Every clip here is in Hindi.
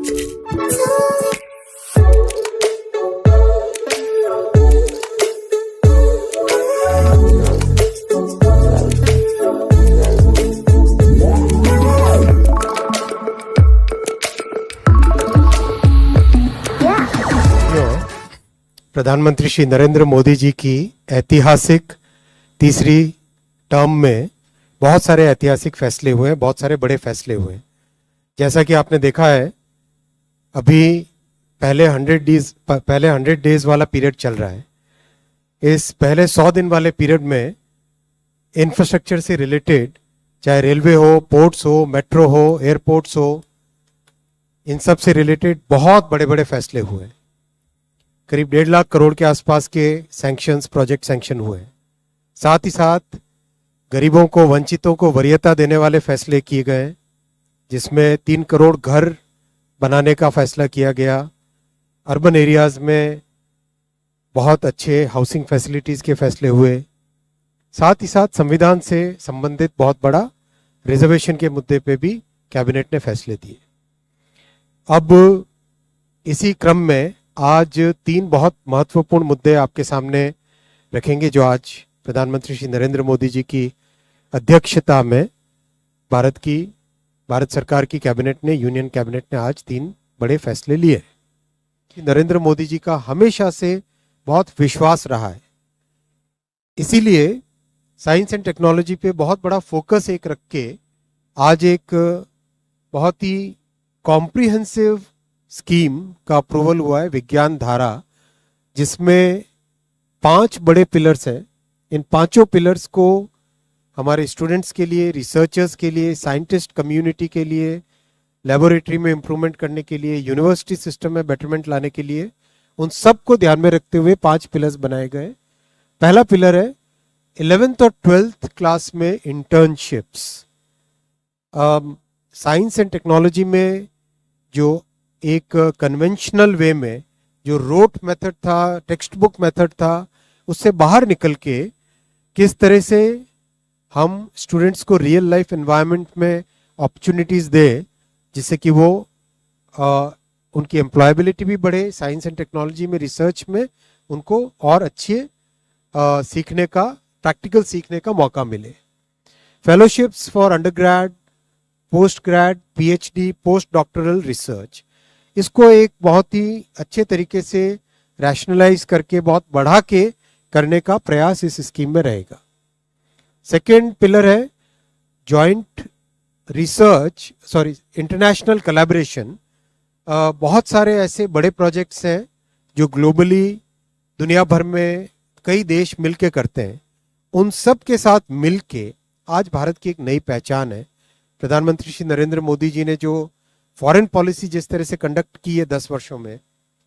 प्रधानमंत्री श्री नरेंद्र मोदी जी की ऐतिहासिक तीसरी टर्म में बहुत सारे ऐतिहासिक फैसले हुए हैं, बहुत सारे बड़े फैसले हुए हैं। जैसा कि आपने देखा है, अभी पहले 100 डेज वाला पीरियड चल रहा है। इस पहले 100 दिन वाले पीरियड में इंफ्रास्ट्रक्चर से रिलेटेड, चाहे रेलवे हो, पोर्ट्स हो, मेट्रो हो, एयरपोर्ट्स हो, इन सब से रिलेटेड बहुत बड़े बड़े फैसले हुए। करीब 1.5 लाख करोड़ के आसपास के सैंक्शंस, प्रोजेक्ट सैंक्शन हुए। साथ ही साथ गरीबों को, वंचितों को वरीयता देने वाले फैसले किए गए, जिसमें 3 करोड़ घर बनाने का फैसला किया गया। अर्बन एरियाज में बहुत अच्छे हाउसिंग फैसिलिटीज के फैसले हुए। साथ ही साथ संविधान से संबंधित बहुत बड़ा रिजर्वेशन के मुद्दे पे भी कैबिनेट ने फैसले दिए। अब इसी क्रम में आज 3 बहुत महत्वपूर्ण मुद्दे आपके सामने रखेंगे, जो आज प्रधानमंत्री श्री नरेंद्र मोदी जी की अध्यक्षता में भारत सरकार की कैबिनेट ने, यूनियन कैबिनेट ने आज 3 बड़े फैसले लिए। नरेंद्र मोदी जी का हमेशा से बहुत विश्वास रहा है, इसीलिए साइंस एंड टेक्नोलॉजी पे बहुत बड़ा फोकस एक रख के आज एक बहुत ही कॉम्प्रिहेंसिव स्कीम का अप्रूवल हुआ है, विज्ञान धारा, जिसमें 5 बड़े पिलर्स हैं। इन 5 पिलर्स को हमारे स्टूडेंट्स के लिए, रिसर्चर्स के लिए, साइंटिस्ट कम्युनिटी के लिए, लेबोरेटरी में इम्प्रूवमेंट करने के लिए, यूनिवर्सिटी सिस्टम में बेटरमेंट लाने के लिए, उन सब को ध्यान में रखते हुए 5 पिलर्स बनाए गए। पहला पिलर है 11th और 12th क्लास में इंटर्नशिप्स। साइंस एंड टेक्नोलॉजी में जो एक कन्वेंशनल वे में जो रोट मेथड था, टेक्स्ट बुक मेथड था, उससे बाहर निकल के किस तरह से हम स्टूडेंट्स को रियल लाइफ एनवायरनमेंट में अपॉर्चुनिटीज दे, जिससे कि वो उनकी एम्प्लॉयबिलिटी भी बढ़े, साइंस एंड टेक्नोलॉजी में, रिसर्च में उनको और अच्छे सीखने का, प्रैक्टिकल सीखने का मौका मिले। Fellowships for undergrad, post grade, PhD, post doctoral research, इसको एक बहुत ही अच्छे तरीके से रैशनलाइज करके, बहुत बढ़ा के करने का प्रयास इस स्कीम में रहेगा। सेकेंड पिलर है जॉइंट रिसर्च, इंटरनेशनल कोलैबोरेशन। बहुत सारे ऐसे बड़े प्रोजेक्ट्स हैं जो ग्लोबली दुनिया भर में कई देश मिलके करते हैं। उन सब के साथ मिलके आज भारत की एक नई पहचान है। प्रधानमंत्री श्री नरेंद्र मोदी जी ने जो फॉरेन पॉलिसी जिस तरह से कंडक्ट की है 10 वर्षों में,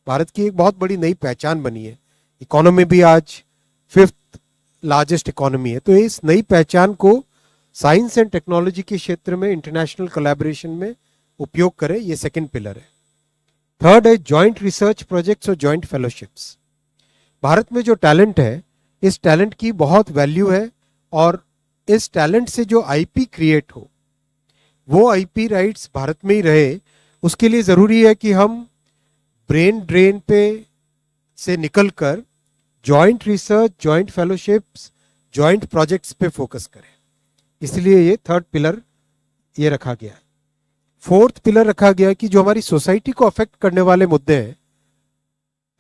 भारत की एक बहुत बड़ी नई पहचान बनी है। इकोनॉमी भी आज 5th लार्जेस्ट इकोनॉमी है। तो इस नई पहचान को साइंस एंड टेक्नोलॉजी के क्षेत्र में इंटरनेशनल कोलैबोरेशन में उपयोग करें, ये सेकंड पिलर है। थर्ड है जॉइंट रिसर्च प्रोजेक्ट्स और जॉइंट फेलोशिप्स। भारत में जो टैलेंट है, इस टैलेंट की बहुत वैल्यू है, और इस टैलेंट से जो आईपी क्रिएट हो, वो आईपी राइट्स भारत में ही रहे। उसके लिए जरूरी है कि हम ब्रेन ड्रेन पे से निकलकर joint research, joint fellowships, joint projects पे फोकस करें। इसलिए ये थर्ड पिलर ये रखा गया है। फोर्थ पिलर रखा गया कि जो हमारी सोसाइटी को अफेक्ट करने वाले मुद्दे हैं,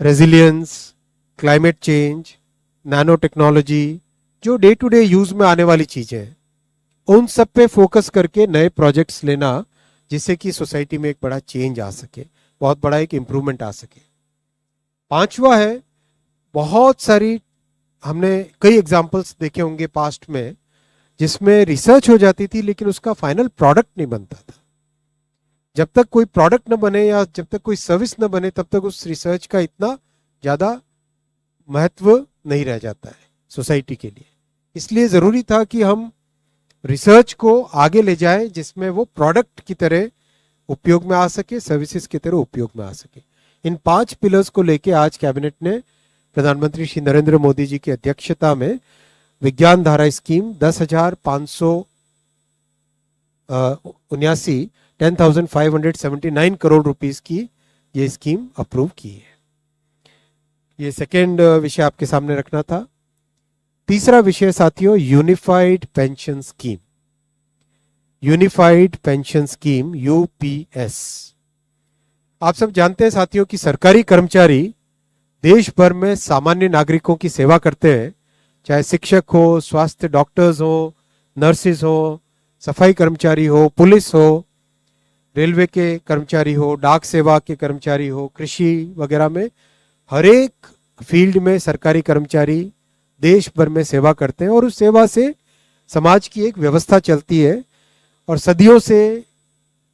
resilience, climate change, nano technology, जो डे टू डे यूज में आने वाली चीजें हैं, उन सब पे फोकस करके नए प्रोजेक्ट्स लेना, जिससे कि सोसाइटी में एक बड़ा चेंज आ सके, बहुत बड़ा एक इंप्रूवमेंट आ सके। पांचवा है, बहुत सारी हमने कई एग्जांपल्स देखे होंगे पास्ट में, जिसमें रिसर्च हो जाती थी लेकिन उसका फाइनल प्रोडक्ट नहीं बनता था। जब तक कोई प्रोडक्ट न बने या जब तक कोई सर्विस न बने, तब तक उस रिसर्च का इतना ज्यादा महत्व नहीं रह जाता है सोसाइटी के लिए। इसलिए जरूरी था कि हम रिसर्च को आगे ले जाएं, जिसमें वो प्रोडक्ट की तरह उपयोग में आ सके, सर्विसेज की तरह उपयोग में आ सके। इन 5 पिलर्स को लेके आज कैबिनेट ने प्रधानमंत्री श्री नरेंद्र मोदी जी की अध्यक्षता में विज्ञान धारा स्कीम 10,579 10,579 करोड़ रुपीस की ये स्कीम अप्रूव की है। ये सेकेंड विषय आपके सामने रखना था। तीसरा विषय साथियों, unified pension scheme. Unified pension scheme UPS. आप सब जानते हैं साथियों कि सरकारी कर्मचारी देश भर में सामान्य नागरिकों की सेवा करते हैं, चाहे शिक्षक हो, स्वास्थ्य डॉक्टर्स हो, नर्सेज हो, सफाई कर्मचारी हो, पुलिस हो, रेलवे के कर्मचारी हो, डाक सेवा के कर्मचारी हो, कृषि वगैरह में हर एक फील्ड में सरकारी कर्मचारी देश भर में सेवा करते हैं और उस सेवा से समाज की एक व्यवस्था चलती है। और सदियों से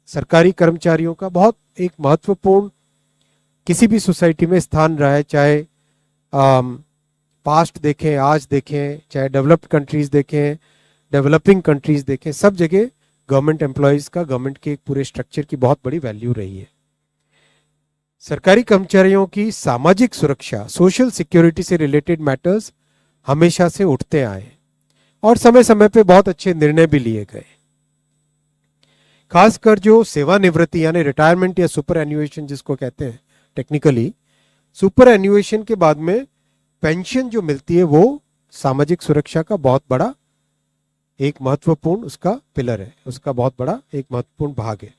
सरकारी कर्मचारियों का बहुत एक महत्वपूर्ण किसी भी सोसाइटी में स्थान रहा है, चाहे पास्ट देखें, आज देखें, चाहे डेवलप्ड कंट्रीज देखें, डेवलपिंग कंट्रीज देखें, सब जगह गवर्नमेंट एम्प्लॉयज का, गवर्नमेंट के एक पूरे स्ट्रक्चर की बहुत बड़ी वैल्यू रही है। सरकारी कर्मचारियों की सामाजिक सुरक्षा, सोशल सिक्योरिटी से रिलेटेड मैटर्स हमेशा से उठते आए और समय समय पे बहुत अच्छे निर्णय भी लिए गए। खासकर जो सेवानिवृत्ति यानी रिटायरमेंट या सुपर एन्युएशन जिसको कहते हैं टेक्निकली, सुपर एन्युएशन के बाद में पेंशन जो मिलती है वो सामाजिक सुरक्षा का बहुत बड़ा एक महत्वपूर्ण उसका पिलर है, उसका बहुत बड़ा एक महत्वपूर्ण भाग है।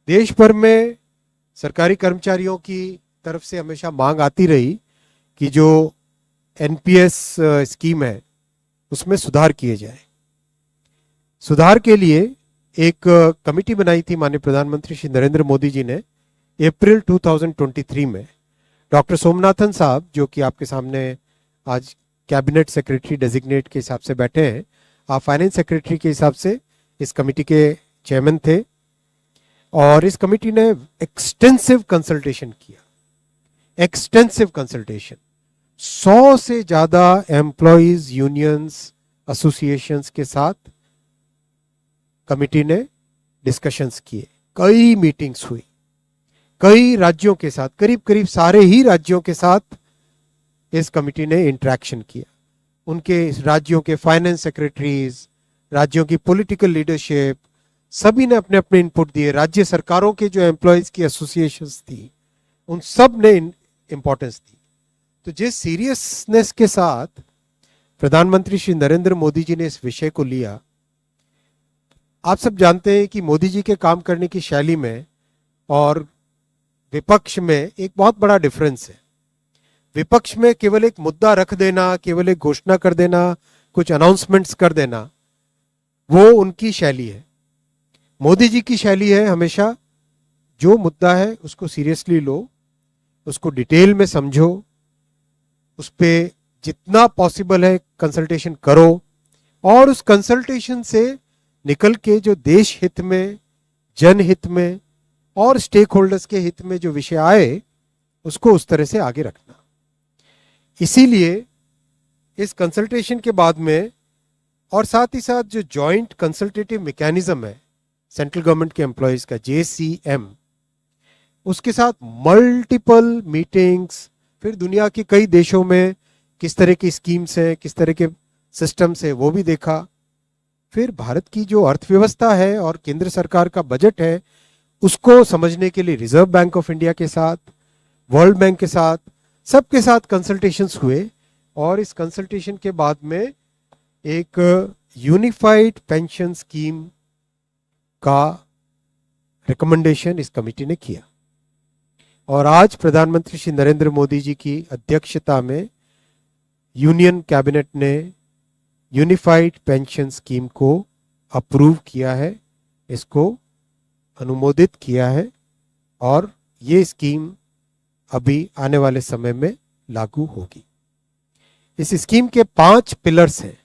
देश भर में सरकारी कर्मचारियों की तरफ से हमेशा मांग आती रही कि जो एनपीएस स्कीम है उसमें सुधार किए जाए। सुधार के लिए एक कमेटी बनाई थी माननीय प्रधानमंत्री श्री नरेंद्र मोदी जी ने अप्रैल 2023 में। डॉक्टर सोमनाथन साहब जो कि आपके सामने आज कैबिनेट सेक्रेटरी डेजिग्नेट के हिसाब से बैठे हैं, आप फाइनेंस सेक्रेटरी के हिसाब से इस कमेटी के चेयरमैन थे और इस कमेटी ने एक्सटेंसिव कंसल्टेशन किया। एक्सटेंसिव कंसल्टेशन 100 से ज्यादा एम्प्लॉयज यूनियंस एसोसिएशंस के साथ कमेटी ने डिस्कशंस किए, कई मीटिंग्स हुई, कई राज्यों के साथ, करीब करीब सारे ही राज्यों के साथ इस कमेटी ने इंटरेक्शन किया। उनके राज्यों के फाइनेंस सेक्रेटरीज, राज्यों की पॉलिटिकल लीडरशिप, सभी ने अपने अपने इनपुट दिए। राज्य सरकारों के जो एम्प्लॉयज की एसोसिएशंस थी उन सब ने इंपॉर्टेंस दी। तो जिस सीरियसनेस के साथ प्रधानमंत्री श्री नरेंद्र मोदी जी ने इस विषय को लिया, आप सब जानते हैं कि मोदी जी के काम करने की शैली में और विपक्ष में एक बहुत बड़ा डिफरेंस है। विपक्ष में केवल एक मुद्दा रख देना, केवल एक घोषणा कर देना, कुछ अनाउंसमेंट्स कर देना, वो उनकी शैली है। मोदी जी की शैली है हमेशा जो मुद्दा है उसको सीरियसली लो, उसको डिटेल में समझो, उस पर जितना पॉसिबल है कंसल्टेशन करो और उस कंसल्टेशन से निकल के जो देश हित में, जनहित में और स्टेक होल्डर्स के हित में जो विषय आए उसको उस तरह से आगे रखना। इसीलिए इस कंसल्टेशन के बाद में और साथ ही साथ जो जॉइंट कंसल्टेटिव मैकेनिज्म है सेंट्रल गवर्नमेंट के एम्प्लॉयज का, JCM, उसके साथ मल्टीपल मीटिंग्स, फिर दुनिया के कई देशों में किस तरह की स्कीम्स हैं, किस तरह के सिस्टम्स है वो भी देखा। फिर भारत की जो अर्थव्यवस्था है और केंद्र सरकार का बजट है उसको समझने के लिए रिजर्व बैंक ऑफ इंडिया के साथ, वर्ल्ड बैंक के साथ, सबके साथ कंसल्टेशंस हुए और इस कंसल्टेशन के बाद में एक यूनिफाइड पेंशन स्कीम का रिकमेंडेशन इस कमेटी ने किया और आज प्रधानमंत्री श्री नरेंद्र मोदी जी की अध्यक्षता में यूनियन कैबिनेट ने यूनिफाइड पेंशन स्कीम को अप्रूव किया है, इसको अनुमोदित किया है और ये स्कीम अभी आने वाले समय में लागू होगी। इस स्कीम के 5 पिलर्स हैं।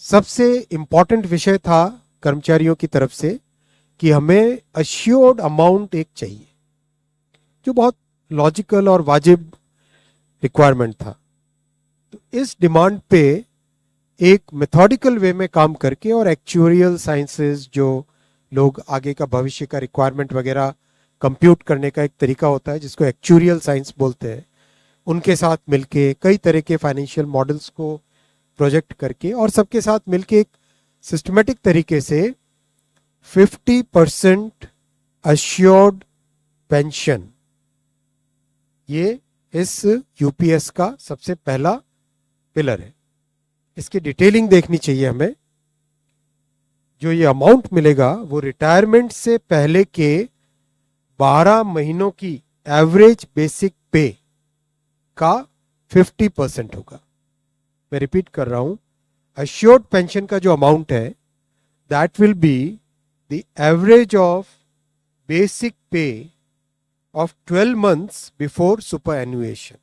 सबसे इंपॉर्टेंट विषय था कर्मचारियों की तरफ से कि हमें अश्योर्ड अमाउंट एक चाहिए, जो बहुत लॉजिकल और वाजिब रिक्वायरमेंट था। तो इस डिमांड पे एक मेथोडिकल वे में काम करके और एक्चुअरियल साइंसेस, जो लोग आगे का भविष्य का रिक्वायरमेंट वगैरह कंप्यूट करने का एक तरीका होता है जिसको एक्चुअरियल साइंस बोलते हैं, उनके साथ मिलके कई तरह के फाइनेंशियल मॉडल्स को प्रोजेक्ट करके और सबके साथ मिलके एक सिस्टमेटिक तरीके से 50% अश्योर्ड पेंशन, ये इस यूपीएस का सबसे पहला पिलर है। इसकी डिटेलिंग देखनी चाहिए हमें। जो ये अमाउंट मिलेगा वो रिटायरमेंट से पहले के 12 महीनों की एवरेज बेसिक पे का 50% होगा। मैं रिपीट कर रहा हूं, अश्योर्ड पेंशन का जो अमाउंट है that will be the average of basic पे ऑफ 12 मंथ्स बिफोर सुपर एनुएशन,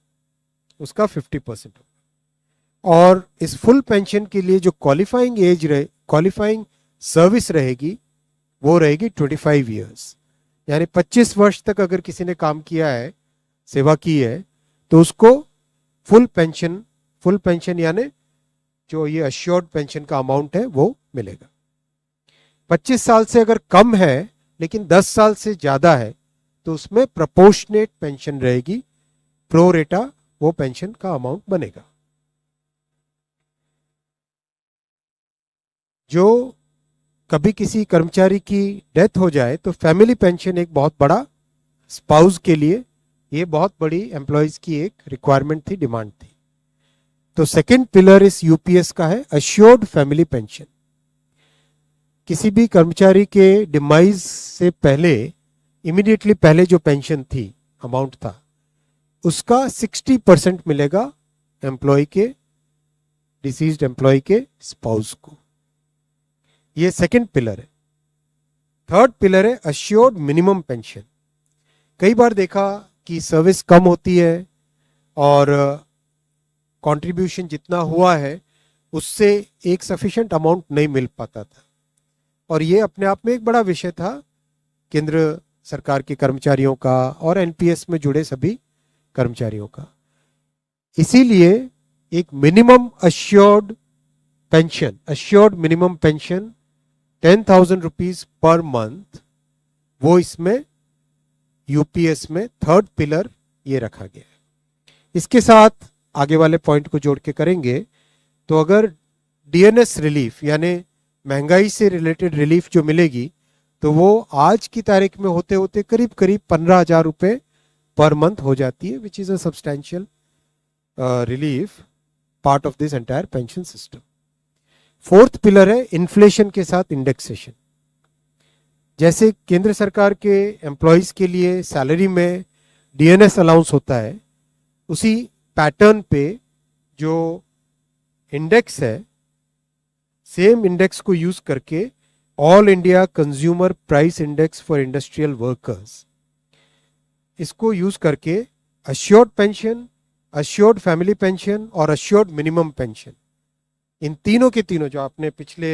उसका 50% होगा। और इस फुल पेंशन के लिए जो क्वालिफाइंग एज रहे, क्वालिफाइंग सर्विस रहेगी, वो रहेगी 25 ईयर्स। यानी 25 वर्ष तक अगर किसी ने काम किया है, सेवा की है, तो उसको फुल पेंशन यानी जो ये अश्योर्ड पेंशन का अमाउंट है वो मिलेगा। 25 साल से अगर कम है लेकिन 10 साल से ज्यादा है तो उसमें प्रोपोर्शनेट पेंशन रहेगी, प्रो रेटा वो पेंशन का अमाउंट बनेगा। जो कभी किसी कर्मचारी की डेथ हो जाए तो फैमिली पेंशन एक बहुत बड़ा, स्पाउस के लिए ये बहुत बड़ी एम्प्लॉयज की एक रिक्वायरमेंट थी, डिमांड थी। तो सेकंड पिलर इस यूपीएस का है अश्योर्ड फैमिली पेंशन। किसी भी कर्मचारी के डिमाइज से पहले, इमीडिएटली पहले जो पेंशन थी, अमाउंट था, उसका 60% मिलेगा एम्प्लॉय के, डिसीज्ड एम्प्लॉय के स्पाउस को। ये सेकंड पिलर है। थर्ड पिलर है अश्योर्ड मिनिमम पेंशन। कई बार देखा कि सर्विस कम होती है और कंट्रीब्यूशन जितना हुआ है उससे एक सफिशिएंट अमाउंट नहीं मिल पाता था, और ये अपने आप में एक बड़ा विषय था केंद्र सरकार के कर्मचारियों का और एनपीएस में जुड़े सभी कर्मचारियों का। इसीलिए एक minimum assured pension, assured minimum pension 10,000 rupees per month, वो इसमें यूपीएस में थर्ड पिलर ये रखा गया है। इसके साथ आगे वाले पॉइंट को जोड़ के करेंगे तो अगर डीएनएस रिलीफ यानी महंगाई से रिलेटेड रिलीफ जो मिलेगी तो वो आज की तारीख में होते होते करीब करीब 15,000 रुपए पर मंथ हो जाती है, which is a substantial relief part of this entire pension system. Fourth pillar है इन्फ्लेशन के साथ इंडेक्सेशन। जैसे केंद्र सरकार के एम्प्लॉयज के लिए सैलरी में डीएनएस अलाउंस होता है, उसी पैटर्न पे जो इंडेक्स है, सेम इंडेक्स को यूज करके all India consumer price index for industrial workers, इसको यूज करके assured pension, assured family pension और अश्योर्ड मिनिमम पेंशन, इन तीनों के तीनों जो आपने पिछले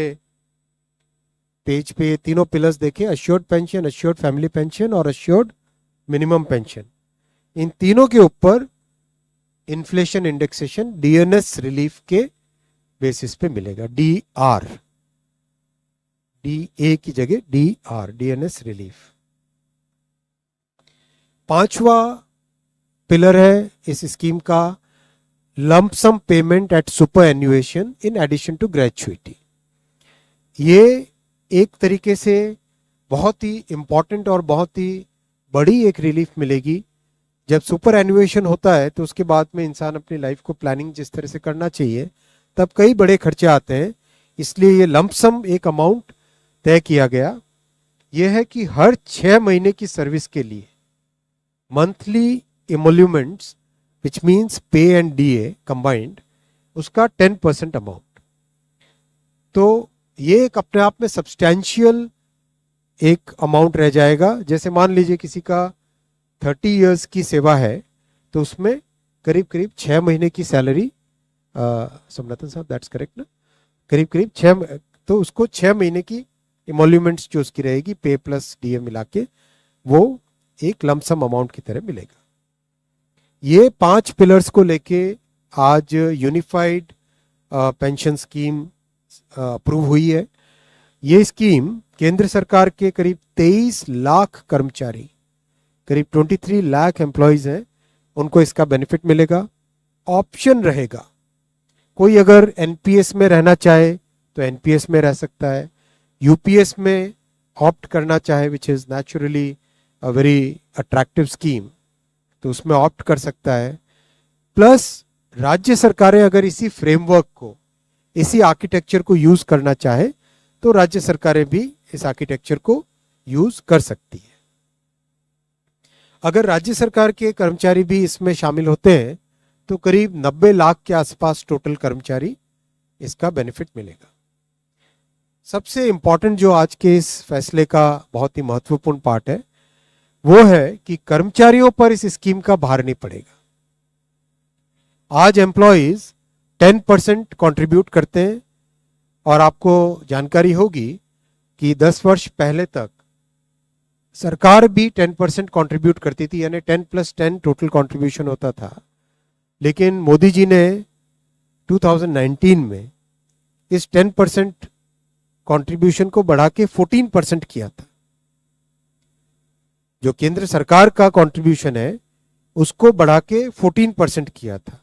पेज पे तीनों पिलर्स देखे, assured pension, assured family pension और अश्योर्ड मिनिमम पेंशन, इन तीनों के ऊपर इन्फ्लेशन इंडेक्सेशन डीएनएस रिलीफ के बेसिस पे मिलेगा। डीआर, डीए की जगह डीआर, डीएनएस रिलीफ। पांचवा पिलर है इस स्कीम का lump sum payment at superannuation in addition to gratuity. ये एक तरीके से बहुत ही इंपॉर्टेंट और बहुत ही बड़ी एक रिलीफ मिलेगी। जब सुपर एनुएशन होता है तो उसके बाद में इंसान अपनी लाइफ को प्लानिंग जिस तरह से करना चाहिए तब कई बड़े खर्चे आते हैं, इसलिए ये लंपसम एक अमाउंट तय किया गया। यह है कि हर 6 महीने की सर्विस के लिए मंथली इमोल्यूमेंट्स विच मीन्स पे एंड डीए कंबाइंड, उसका 10% अमाउंट। तो ये एक अपने आप में सब्सटैंशियल एक अमाउंट रह जाएगा। जैसे मान लीजिए किसी का 30 इयर्स की सेवा है तो उसमें करीब करीब 6 महीने की सैलरी, सोमनाथन साहब दैट्स करेक्ट ना, करीब करीब 6, तो उसको 6 महीने की इमोल्यूमेंट्स जो उसकी रहेगी पे प्लस डीए मिला के, वो एक लमसम अमाउंट की तरह मिलेगा। ये 5 पिलर्स को लेके आज यूनिफाइड पेंशन स्कीम अप्रूव हुई है। ये स्कीम केंद्र सरकार के करीब 23 लाख कर्मचारी, करीब 23 लाख एम्प्लॉयज हैं, उनको इसका बेनिफिट मिलेगा। ऑप्शन रहेगा, कोई अगर एनपीएस में रहना चाहे तो एनपीएस में रह सकता है, यूपीएस में ऑप्ट करना चाहे, which is naturally a very attractive scheme, तो उसमें ऑप्ट कर सकता है। प्लस राज्य सरकारें अगर इसी फ्रेमवर्क को, इसी आर्किटेक्चर को यूज करना चाहे तो राज्य सरकारें भी इस आर्किटेक्चर को यूज कर सकती है। अगर राज्य सरकार के कर्मचारी भी इसमें शामिल होते हैं तो करीब 90 लाख के आसपास टोटल कर्मचारी इसका बेनिफिट मिलेगा। सबसे इंपॉर्टेंट जो आज के इस फैसले का बहुत ही महत्वपूर्ण पार्ट है वो है कि कर्मचारियों पर इस स्कीम का भार नहीं पड़ेगा। आज एम्प्लॉइज 10% कंट्रीब्यूट करते हैं और आपको जानकारी होगी कि 10 वर्ष पहले तक सरकार भी 10% कंट्रीब्यूट करती थी, यानी 10+10 टोटल कंट्रीब्यूशन होता था। लेकिन मोदी जी ने 2019 में इस 10% कंट्रीब्यूशन को बढ़ा के 14% किया था। जो केंद्र सरकार का कंट्रीब्यूशन है उसको बढ़ा के 14% किया था।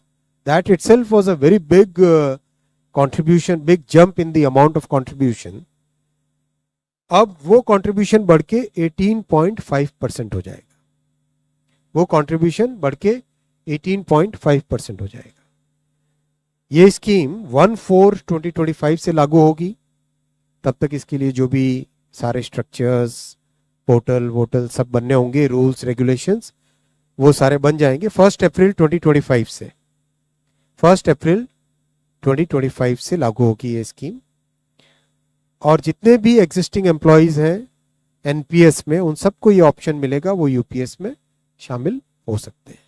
That itself was a very big contribution, big jump in the amount of contribution. अब वो कंट्रीब्यूशन बढ़ के 18.5% हो जाएगा। वो कंट्रीब्यूशन बढ़ के 18.5% हो जाएगा। ये स्कीम 1/4/2025 से लागू होगी। तब तक इसके लिए जो भी सारे स्ट्रक्चर्स, पोर्टल वोटल सब बनने होंगे, रूल्स रेगुलेशंस, वो सारे बन जाएंगे 1 अप्रैल 2025 से। 1 अप्रैल 2025 से लागू होगी ये स्कीम। और जितने भी एग्जिस्टिंग एम्प्लॉयज हैं एनपीएस में, उन सबको ये ऑप्शन मिलेगा, वो यूपीएस में शामिल हो सकते हैं।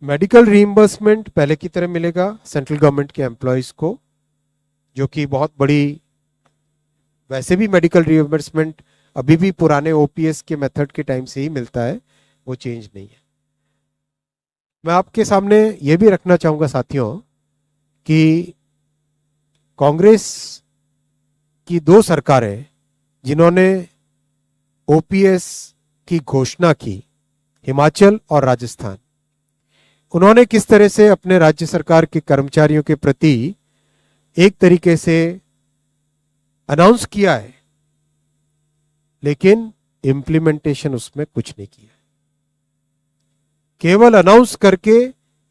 मेडिकल रीइंबर्समेंट पहले की तरह मिलेगा सेंट्रल गवर्नमेंट के एम्प्लॉयज को, जो कि बहुत बड़ी, वैसे भी मेडिकल रीइंबर्समेंट अभी भी पुराने ओपीएस के मेथड के टाइम से ही मिलता है, वो चेंज नहीं है। मैं आपके सामने ये भी रखना चाहूँगा साथियों कि कांग्रेस की 2 सरकारें जिन्होंने ओपीएस की घोषणा की, हिमाचल और राजस्थान, उन्होंने किस तरह से अपने राज्य सरकार के कर्मचारियों के प्रति एक तरीके से अनाउंस किया है, लेकिन इम्प्लीमेंटेशन उसमें कुछ नहीं किया। केवल अनाउंस करके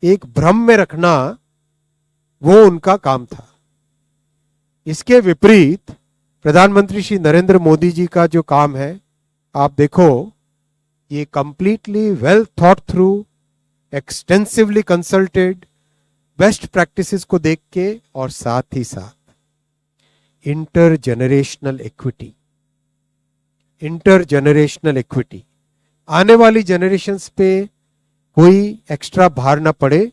एक भ्रम में रखना वो उनका काम था। इसके विपरीत प्रधानमंत्री श्री नरेंद्र मोदी जी का जो काम है, आप देखो, ये completely well thought through, extensively consulted, best practices को देख के, और साथ ही साथ इंटरजेनरेशनल इक्विटी, इंटरजेनरेशनल इक्विटी, आने वाली जनरेशंस पे कोई एक्स्ट्रा भार ना पड़े,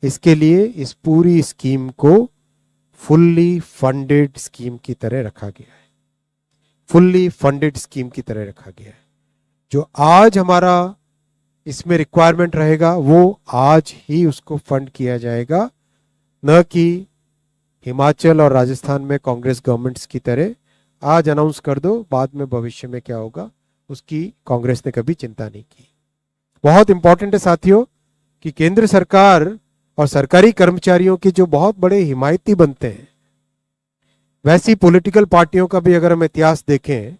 इसके लिए इस पूरी स्कीम को फुल्ली फंडेड स्कीम की तरह रखा गया है। फुल्ली फंडेड स्कीम की तरह रखा गया है। जो आज हमारा इसमें रिक्वायरमेंट रहेगा वो आज ही उसको फंड किया जाएगा, न कि हिमाचल और राजस्थान में कांग्रेस गवर्नमेंट्स की तरह आज अनाउंस कर दो, बाद में भविष्य में क्या होगा उसकी कांग्रेस ने कभी चिंता नहीं की। बहुत इंपॉर्टेंट है साथियों कि केंद्र सरकार और सरकारी कर्मचारियों के जो बहुत बड़े हिमायती बनते हैं, वैसी पॉलिटिकल पार्टियों का भी अगर हम इतिहास देखें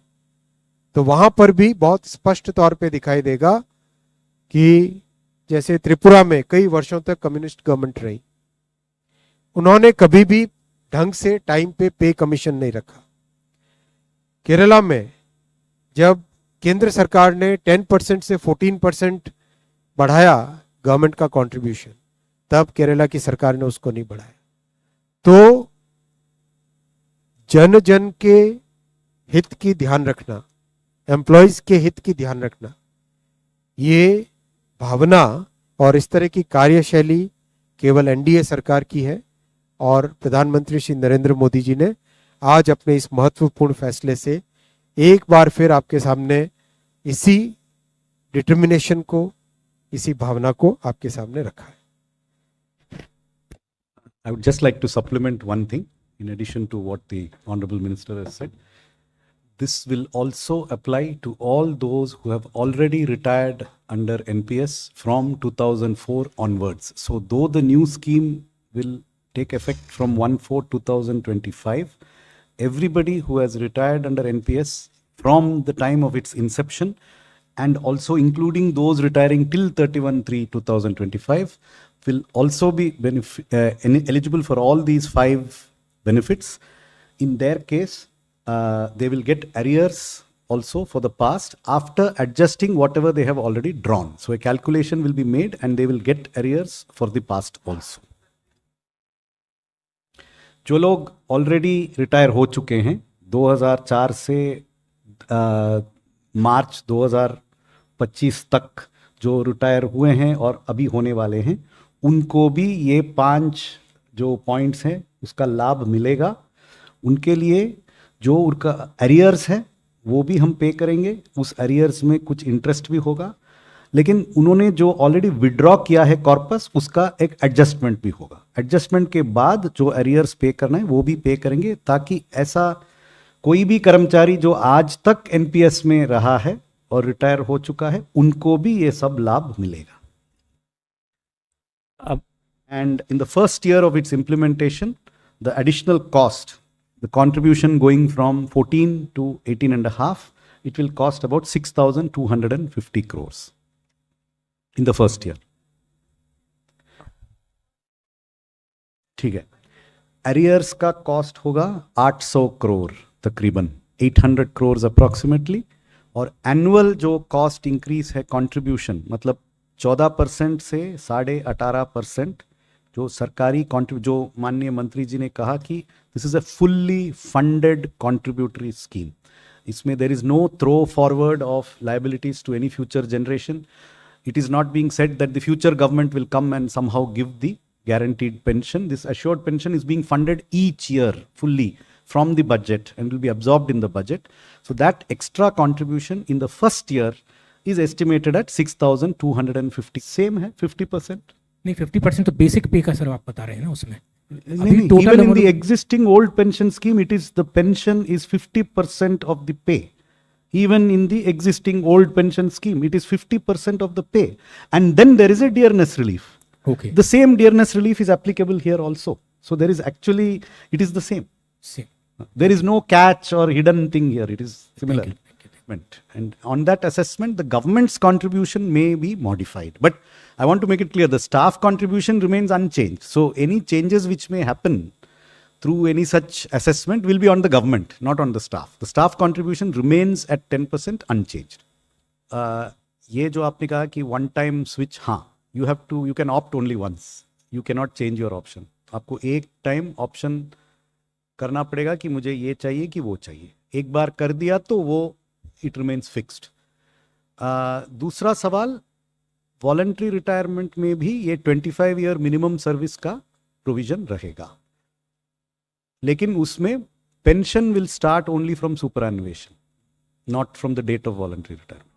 तो वहां पर भी बहुत स्पष्ट तौर पे दिखाई देगा कि जैसे त्रिपुरा में कई वर्षों तक कम्युनिस्ट गवर्नमेंट रही, उन्होंने कभी भी ढंग से टाइम पे कमीशन नहीं रखा। केरला में जब केंद्र सरकार ने 10% से 14% बढ़ाया गवर्नमेंट का कंट्रीब्यूशन, तब केरला की सरकार ने उसको नहीं बढ़ाया। तो जन जन के हित की ध्यान रखना, एम्प्लॉयज के हित की ध्यान रखना, ये भावना और इस तरह की कार्यशैली केवल एनडीए सरकार की है। और प्रधानमंत्री श्री नरेंद्र मोदी जी ने आज अपने इस महत्वपूर्ण फैसले से एक बार फिर आपके सामने इसी डिटर्मिनेशन को, इसी भावना को आपके सामने रखा है। I would just like to supplement one thing in addition to what the Honorable Minister has said. This will also apply to all those who have already retired under NPS from 2004 onwards. So though the new scheme will take effect from 1/4/2025, everybody who has retired under NPS from the time of its inception, and also including those retiring till 31/3/2025, will also be eligible for all these 5 benefits. In their case, they will get arrears also for the past after adjusting whatever they have already drawn. So a calculation will be made and they will get arrears for the past also. जो लोग ऑलरेडी रिटायर हो चुके हैं 2004 से मार्च 2025 तक जो रिटायर हुए हैं और अभी होने वाले हैं, उनको भी ये 5 जो पॉइंट्स हैं उसका लाभ मिलेगा. उनके लिए जो उनका अरियर्स है वो भी हम पे करेंगे. उस अरियर्स में कुछ इंटरेस्ट भी होगा, लेकिन उन्होंने जो ऑलरेडी विड्रॉ किया है कॉर्पस, उसका एक एडजस्टमेंट भी होगा. एडजस्टमेंट के बाद जो अरियर्स पे करना है वो भी पे करेंगे, ताकि ऐसा कोई भी कर्मचारी जो आज तक एनपीएस में रहा है और रिटायर हो चुका है, उनको भी ये सब लाभ मिलेगा. And in the first year of its implementation, the additional cost, the contribution going from 14 to 18.5, it will cost about 6,250 crores in the first year. ठीक है. Arrears का cost होगा 800 crore तकरीबन, 800 crores approximately. और annual जो cost increase है contribution, मतलब 14% से 18.5% जो सरकारी जो माननीय मंत्री जी ने कहा कि this is a fully funded contributory scheme. इसमें there is no throw forward of liabilities to any future generation. It is not being said that the future government will come and somehow give the guaranteed pension. This assured pension is being funded each year fully from the budget and will be absorbed in the budget. So that extra contribution in the first year is estimated at 6,250. Same है 50%. नहीं 50% तो बेसिक पे का सर आप बता रहे हैं ना उसमें. नहीं, even in the existing old pension scheme, it is the pension is 50% of the pay. Even in the existing old pension scheme, it is 50% of the pay. And then there is a dearness relief. Okay. The same dearness relief is applicable here also. So there is actually, it is the same. Same. There is no catch or hidden thing here. It is similar. Thank you. And on that assessment, the government's contribution may be modified. But I want to make it clear, the staff contribution remains unchanged. So any changes which may happen through any such assessment will be on the government, not on the staff. The staff contribution remains at 10% unchanged. ये जो आपने कहा कि one time switch, हाँ, you can opt only once. You cannot change your option. आपको एक टाइम ऑप्शन करना पड़ेगा कि मुझे ये चाहिए कि वो चाहिए. एक बार कर दिया तो वो it remains fixed. दूसरा सवाल, वॉलंटरी रिटायरमेंट में भी ये 25 ईयर मिनिमम सर्विस का प्रोविजन रहेगा, लेकिन उसमें pension will start only from superannuation, not from the date of voluntary retirement.